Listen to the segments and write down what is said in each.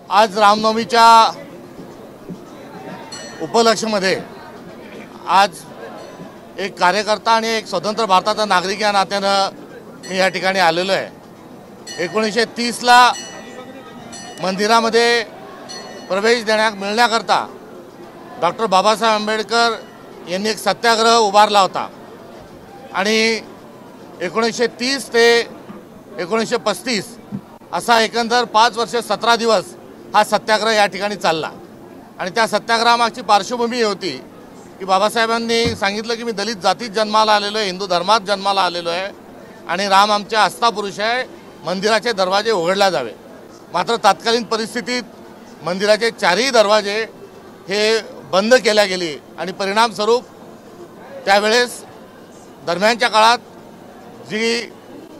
आज रामनवमीच्या उपलक्ष्यामध्ये आज एक कार्यकर्ता आणि एक स्वतंत्र भारताचा नागरिक या नात्यानं मी या ठिकाणी आलेलो आहे। 1930 ला मंदिरामध्ये प्रवेश मिळण्याकरता डॉक्टर बाबासाहेब आंबेडकर यांनी एक सत्याग्रह उभारला होता आणि 1930 ते 1935 असा एकंदर 5 वर्ष 17 दिवस हा सत्याग्रह या ठिकाणी चालला। आणि त्या सत्याग्रहामागची पार्श्वभूमी होती की बाबासाहेबांनी सांगितलं की मी दलित जातीत जन्माला आलेलो आहे, हिंदू धर्मात जन्माला आलेलो आहे आणि राम आमच्या आस्था पुरुष आहे, मंदिराचे दरवाजे उघडले जावे। मात्र तत्कालीन परिस्थितीत मंदिराचे चारही दरवाजे हे बंद केल्या गेले आणि परिणामस्वरूप त्यावेळेस दरम्यानच्या काळात जी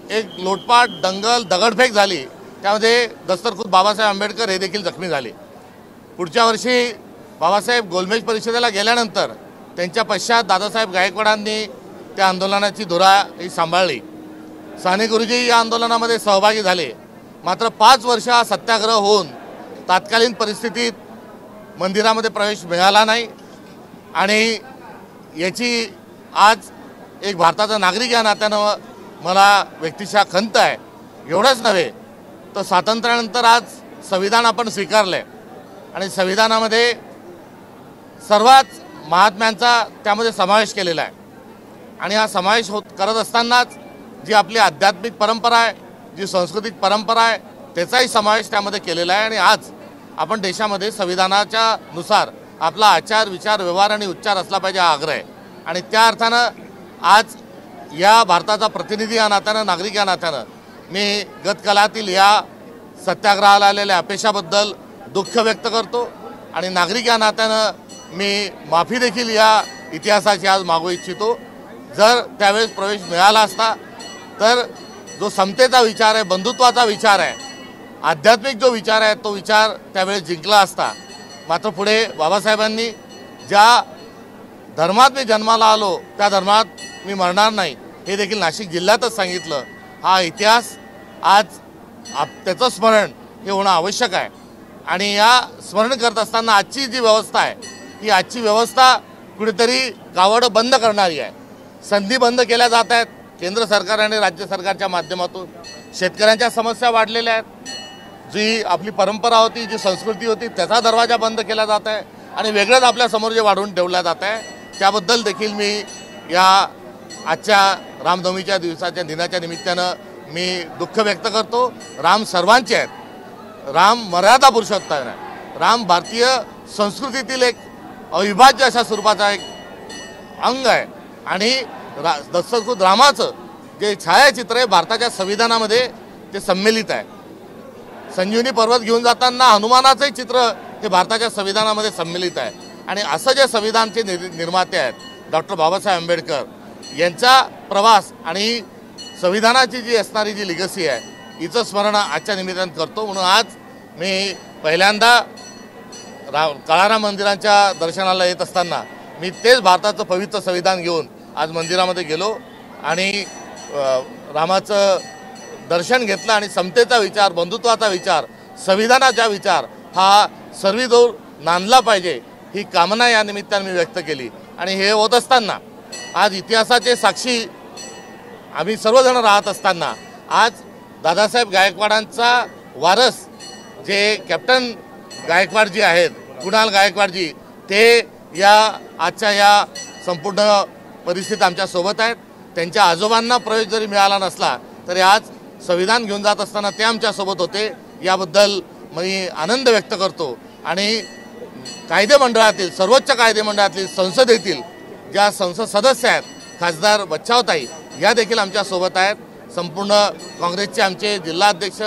एक लोटपाट दंगल दगडफेक झाली त्यामध्ये दस्तरखुद बाबासाहेब आंबेडकर हे देखील जखमी झाले। पुढच्या वर्षी बाबासाहेब गोलमेज परिषदेला गेल्यानंतर त्यांच्या पश्चात दादासाहेब गायकवाडांनी त्या आंदोलनाची धुरा ही सांभाळली। साने गुरुजी या आंदोलनामध्ये सहभागी झाले। मात्र 5 वर्ष हा सत्याग्रह होऊन तत्कालीन परिस्थितीत मंदिरामध्ये प्रवेश मिळाला नाही आणि याची आज एक भारताचा नागरिक या नात्यानं मला व्यक्तिशः खंत आहे। एवढंच नव्हे तर स्वातंत्र्यानंतर आज संविधान आपण स्वीकारलं आहे आणि संविधानामध्ये सर्वात महात्म्यांचा त्यामध्ये समावेश केलेला आहे आणि हा समावेश करत असतानाच जी आपली आध्यात्मिक परंपरा आहे, जी सांस्कृतिक परंपरा आहे त्याचाही समावेश त्यामध्ये केलेला आहे। आणि आज आपण देशामध्ये संविधानाच्या नुसार आपला आचार विचार व्यवहार आणि उच्चार असला पाहिजे हा आग्रह आहे आणि त्या अर्थानं आज या भारताचा प्रतिनिधी या नात्यानं नागरिक या नात्यानं मी गतकाळातील या सत्याग्रहाला आलेल्या अपयशाबद्दल दुःख व्यक्त करतो आणि नागरिक या नात्यानं मी माफी देखील या इतिहासाची आज मागू इच्छितो। जर त्यावेळेस प्रवेश मिळाला असता तर जो समतेचा विचार आहे, बंधुत्वाचा विचार आहे, आध्यात्मिक जो विचार आहे तो विचार त्यावेळेस जिंकला असता। मात्र पुढे बाबासाहेबांनी ज्या धर्मात मी जन्माला आलो त्या धर्मात मी मरणार नाही हे देखील नाशिक जिल्ह्यातच सांगितलं। हा इतिहास आज त्याचं स्मरण हे होणं आवश्यक आहे आणि या स्मरण करत असताना आजची जी व्यवस्था आहे ही आजची व्यवस्था कुठेतरी कावडं बंद करणारी आहे। संधी बंद केल्या जात आहेत केंद्र सरकार आणि राज्य सरकारच्या माध्यमातून। शेतकऱ्यांच्या समस्या वाढलेल्या आहेत, जी आपली परंपरा होती, जी संस्कृती होती त्याचा दरवाजा बंद केला जात आहे आणि वेगळंच आपल्यासमोर जे वाढवून ठेवलं जात आहे त्याबद्दल देखील मी या आजच्या रामनवमीच्या दिनाच्या निमित्तानं मी दुःख व्यक्त करतो। राम सर्वांचे आहेत, राम मर्यादा पुरुषोत्तम आहे, राम भारतीय संस्कृतीतील एक अविभाज्य अशा स्वरूपाचा एक अंग आहे आणि दस्तखुद रामाचं जे छायाचित्र आहे भारताच्या संविधानामध्ये ते सम्मिलित आहे। संजीवनी पर्वत घेऊन जाताना हनुमानाचंही चित्र हे भारताच्या संविधानामध्ये सम्मिलित आहे आणि असं जे संविधानचे निर्माते आहेत डॉक्टर बाबासाहेब आंबेडकर यांचा प्रवास आणि संविधानाची जी असणारी जी लिगसी आहे हिचं स्मरण आजच्या निमित्तानं करतो। म्हणून आज मी पहिल्यांदा काळाराम मंदिराच्या दर्शनाला येत असताना मी तेच भारताचं पवित्र संविधान घेऊन आज मंदिरामध्ये गेलो आणि रामाचं दर्शन घेतलं आणि समतेचा विचार, बंधुत्वाचा विचार, संविधानाचा विचार हा सर्वीदूर नांदला पाहिजे ही कामना या निमित्तानं मी व्यक्त केली। आणि हे होत असताना आज इतिहासाचे साक्षी आम्ही सर्वजण राहत असताना आज दादासाहेब गायकवाडांचा वारस जे कॅप्टन गायकवाडजी आहेत, कुणाल गायकवाडजी, ते या आजच्या या संपूर्ण परिस्थितीत आमच्यासोबत आहेत। त्यांच्या आजोबांना प्रवेश जरी मिळाला नसला तरी आज संविधान घेऊन जात असताना ते आमच्यासोबत होते, याबद्दल मी आनंद व्यक्त करतो। आणि कायदेमंडळातील सर्वोच्च कायदेमंडळातील संसदेतील ज्या संसद सदस्य आहेत खासदार बच्चावताई या देखील आमच्यासोबत आहेत। संपूर्ण काँग्रेसचे आमचे जिल्हाध्यक्ष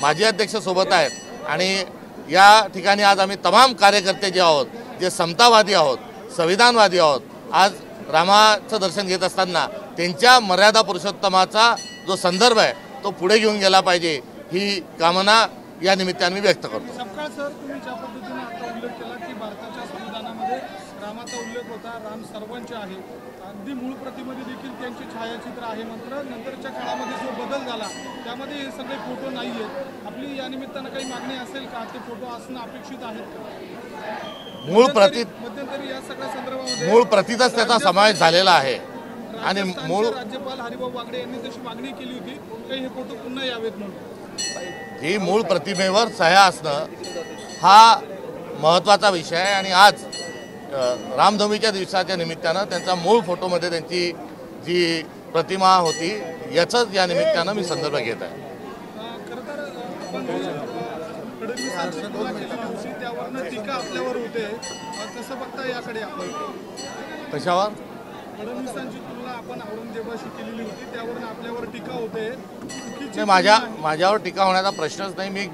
माजी अध्यक्ष सोबत आहेत आणि या ठिकाणी आज आम्ही तमाम कार्यकर्ते जे आहोत, जे समतावादी आहोत, संविधानवादी आहोत, आज रामाचं दर्शन घेत असताना त्यांच्या मर्यादा पुरुषोत्तमाचा जो संदर्भ आहे तो पुढे घेऊन गेला पाहिजे ही कामना या निमित्ताने मी व्यक्त करतो। सपकाळ सर, तुम्ही ज्या पद्धतीने आता उल्लेख केला की भारताच्या संविधानामध्ये म्हणजे रामाचा उल्लेख होता, राम सर्वांचे आहे, अगदी मूळ प्रतिमध्ये देखील त्यांचे छायाचित्र आहे. मात्र नंतरच्या काळामध्ये जो बदल झाला त्यामध्ये हे सगळे फोटो नाही आहेत. आपली या निमित्तानं काही मागणी असेल का? ते फोटो असणं अपेक्षित आहेत का? मध्यंतरी या सगळ्या संदर्भामध्ये मूळ प्रतीतच त्याचा समावेश झालेला आहे आणि मूळ राज्यपाल हरिभाऊ बागडे यांनी तशी मागणी केली होती की हे फोटो पुन्हा यावेत म्हणून. ही मूळ प्रतिमेवर सह्या असणं हा महत्त्वाचा विषय आहे आणि आज रामनवमीच्या दिवसाच्या निमित्तानं त्यांचा मूळ फोटोमध्ये त्यांची जी प्रतिमा होती याचंच या निमित्तानं मी संदर्भ घेत आहे. खरं तर आपण फडणवीसांची तुलना केली होती, त्यावरनं टीका आपल्यावर होते. कसं बघता याकडे आपण? कशावर? फडणवीसांची तुलना आपण औरंगजेबाशी केलेली होती, त्यावरून आपल्यावर टीका होते. माझ्यावर टीका होण्याचा प्रश्नच नाही. मी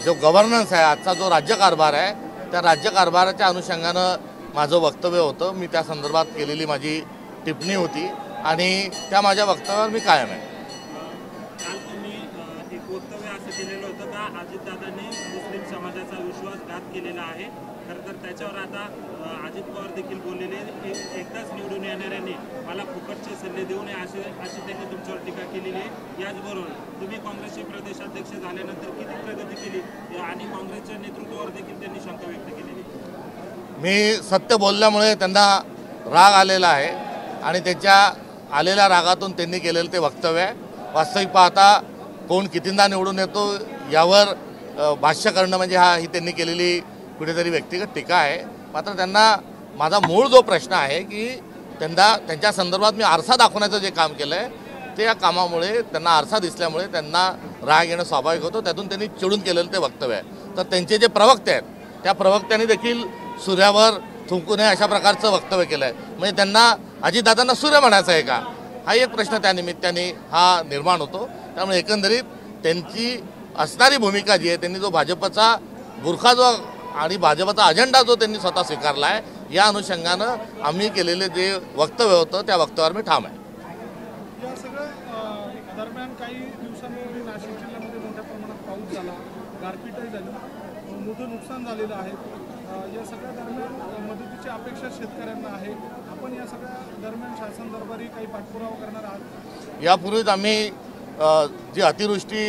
जो गव्हर्नन्स आहे, आजचा जो राज्यकारभार आहे, त्या राज्यकारभाराच्या अनुषंगानं माझं वक्तव्य होतं. मी त्या संदर्भात केलेली माझी टिप्पणी होती आणि त्या माझ्या वक्तव्यावर मी कायम आहे. काल तुम्ही एक वक्तव्य असं केलेलं होतं का अजितदादांनी मुस्लिम समाजाचा विश्वासघात केलेला आहे. खरं तर त्याच्यावर आता अजित पवार देखील बोललेले, एकदाच निवडून येणाऱ्यांनी मला फुकटचे सल्ले देऊ नये अशी त्यांनी तुमच्यावर टीका केलेली आहे. याचबरोबर तुम्ही काँग्रेसचे प्रदेशाध्यक्ष झाल्यानंतर किती प्रगती केली आणि काँग्रेसच्या नेतृत्वावर देखील त्यांनी शंका व्यक्त केलेली. मी सत्य बोलल्यामुळे त्यांना राग आलेला आहे आणि त्याच्या आलेल्या रागातून त्यांनी केलेलं ते वक्तव्य आहे. वास्तविक पाहता कोण कितींदा निवडून येतो यावर भाष्य करणं म्हणजे ही त्यांनी केलेली कुठेतरी व्यक्तिगत टीका आहे. मात्र त्यांना माझा मूळ जो प्रश्न आहे की त्यांच्या संदर्भात मी आरसा दाखवण्याचं जे काम केलं आहे ते या कामामुळे त्यांना आरसा दिसल्यामुळे त्यांना राग येणं स्वाभाविक होतं. त्यातून त्यांनी चिडून केलेलं ते वक्तव्य आहे. तर त्यांचे जे प्रवक्ते आहेत त्या प्रवक्त्यांनी देखील सूर्यावर थुंकू नये अशा प्रकारचं वक्तव्य केलं आहे. म्हणजे त्यांना अजितदादांना सूर्य म्हणायचं आहे का, हा एक प्रश्न त्या निमित्ताने हा निर्माण होतो. त्यामुळे एकंदरीत त्यांची असणारी भूमिका जी आहे, त्यांनी जो भाजपचा बुरखा जो आणि भाजपचा अजेंडा जो त्यांनी स्वतः स्वीकारला आहे, या अनुषंगानं आम्ही केलेले जे वक्तव्य होतं त्या वक्तव्यावर मी ठाम आहे. या सगळ्या दरम्यान काही दिवसांपूर्वी नाशिक जिल्ह्यामध्ये मोठ्या प्रमाणात पाऊस झाला, गारपीटही झाली, मोठं नुकसान झालेलं आहे. या सगळ्या दरम्यान मदतीची अपेक्षा शेतकऱ्यांना आहे. आपण या सगळ्या दरम्यान शासन दरबारी काही पाठपुरावा करणार आहात? यापूर्वीच आम्ही जी अतिवृष्टी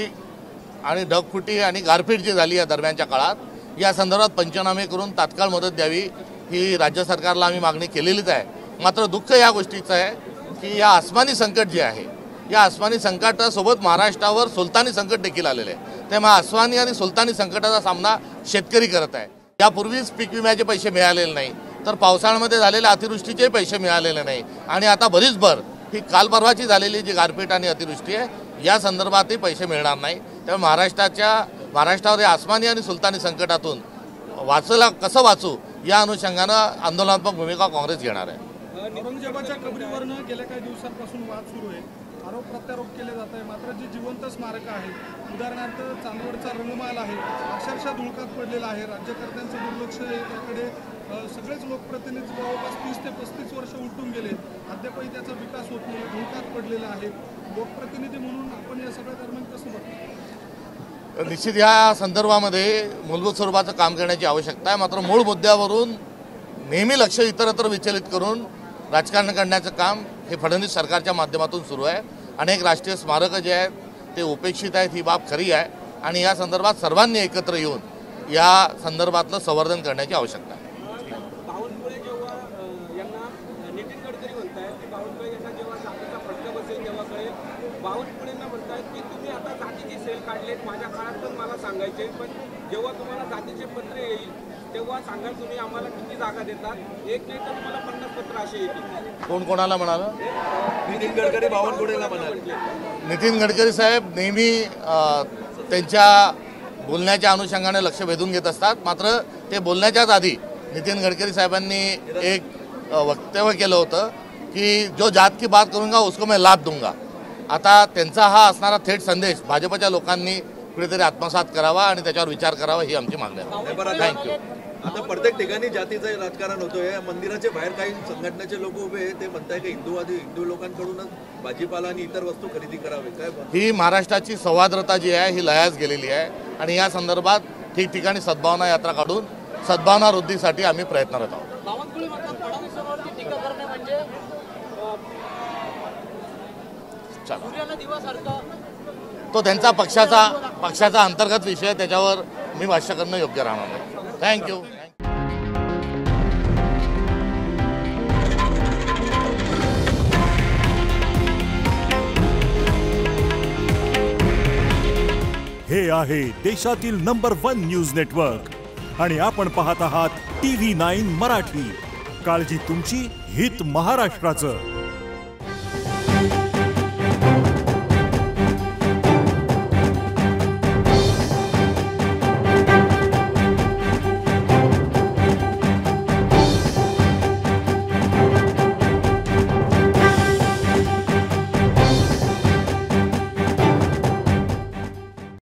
आणि ढगफुटी आणि गारपीट जी झाली या दरम्यानच्या काळात, या संदर्भात पंचनामे करून तात्काळ मदत द्यावी ही राज्य सरकारला आम्ही मागणी केलेलीच आहे. मात्र दुःख या गोष्टीचं आहे की या आसमानी संकट जे आहे, या आसमानी संकटासोबत महाराष्ट्रावर सुलतानी संकट देखील आलेलं आहे. त्यामुळे आसमानी आणि सुलतानी संकटाचा सामना शेतकरी करत आहे. यापूर्वीच पीक विम्याचे पैसे मिळालेले नाही, तर पावसाळ्यामध्ये झालेल्या अतिवृष्टीचे पैसे मिळालेले नाही आणि आता बरीच भर ही काल परवाची झालेली जी गारपीट आणि अतिवृष्टी आहे या संदर्भातही पैसे मिळणार नाही. त्यामुळे महाराष्ट्रावर या आसमानी आणि सुलतानी संकटातून कसं वाचू या अनुषंगानं आंदोलनात्मक भूमिका काँग्रेस घेणार आहे. औरंगजेबाच्या कबरीवरनं गेल्या काही दिवसांपासून वाद सुरू आहे, आरोप प्रत्यारोप केले जात आहे. मात्र जे जिवंत स्मारक आहे, उदाहरणार्थ चांदवडचा रंगमहाल आहे, अक्षरशः धुळकात पडलेला आहे. राज्यकर्त्यांचं दुर्लक्ष आहे त्याकडे. सगळेच लोकप्रतिनिधी जवळपास 30 ते 35 वर्ष उलटून गेले, अद्यापही त्याचा विकास होत नाही, धुळकात पडलेला आहे. लोकप्रतिनिधी म्हणून आपण या सगळ्या दरम्यान कसं बघतो? निश्चित या संदर्भामध्ये मूलभूत स्वरूपाचं काम करण्याची आवश्यकता आहे. मात्र मूळ मुद्द्यावरून नेहमी लक्ष इतरत्र विचलित करून राजकारण करण्याचं काम हे फडणवीस सरकारच्या माध्यमातून सुरू आहे. अनेक राष्ट्रीय स्मारकं जे आहेत ते उपेक्षित आहेत, ही बाब खरी आहे आणि या संदर्भात सर्वांनी एकत्र येऊन या संदर्भातलं संवर्धन करण्याची आवश्यकता आहे. बावनकुळे जेव्हा यांना नितीन गडकरी म्हणतायत की बावनकुळे यांना जेव्हा जातीचा फटका बसेल तेव्हा कळेल. बावनकुळेंना म्हणतायत की तुम्ही आता जातीचे सेल काढलेत, माझ्या काळात पण मला सांगायचे, पण जेव्हा तुम्हाला जातीचे पत्र येईल तेव्हा सांगाल तुम्ही आम्हाला किती जागा देतात. एक नाही तर तुम्हाला 50 पत्र असे येतील. कोण कोणाला म्हणालं? नितीन गडकरी बावनकुळेला म्हणाले. नितीन गडकरी साहेब नेहमी त्यांच्या बोलण्याच्या अनुषंगाने लक्ष वेधून घेत असतात. मात्र ते बोलण्याच्याच आधी नितीन गडकरी साहेबांनी एक वक्तव्य केलं होतं की जो जात की बात करूंगा उसको मैं लाभ दूंगा. आता त्यांचा हा असणारा थेट संदेश भाजपच्या लोकांनी कुठेतरी आत्मसात करावा आणि त्याच्यावर विचार करावा ही आमची मागणी आहे. थँक्यू. आता प्रत्येक ठिकाणी जातीचं राजकारण होतोय. मंदिराच्या बाहेर काही संघटनेचे लोक उभे ते म्हणताय की हिंदू लोकांकडूनच भाजीपाला आणि इतर वस्तू खरेदी करावी. काय ही महाराष्ट्राची सौहार्दता जी आहे ही लयास गेलेली आहे आणि या संदर्भात ठिकठिकाणी सद्भावना यात्रा काढून सद्भावना वृद्धीसाठी आम्ही प्रयत्नरत आहोत. चला तो त्यांचा पक्षाचा अंतर्गत विषय आहे, त्याच्यावर मी भाष्य करणं योग्य राहणार नाही. थँक्यू. हे आहे देशातील नंबर 1 न्यूज नेटवर्क आणि आपण पाहत आहात TV9 मराठी. काळजी तुमची, हित महाराष्ट्राचं.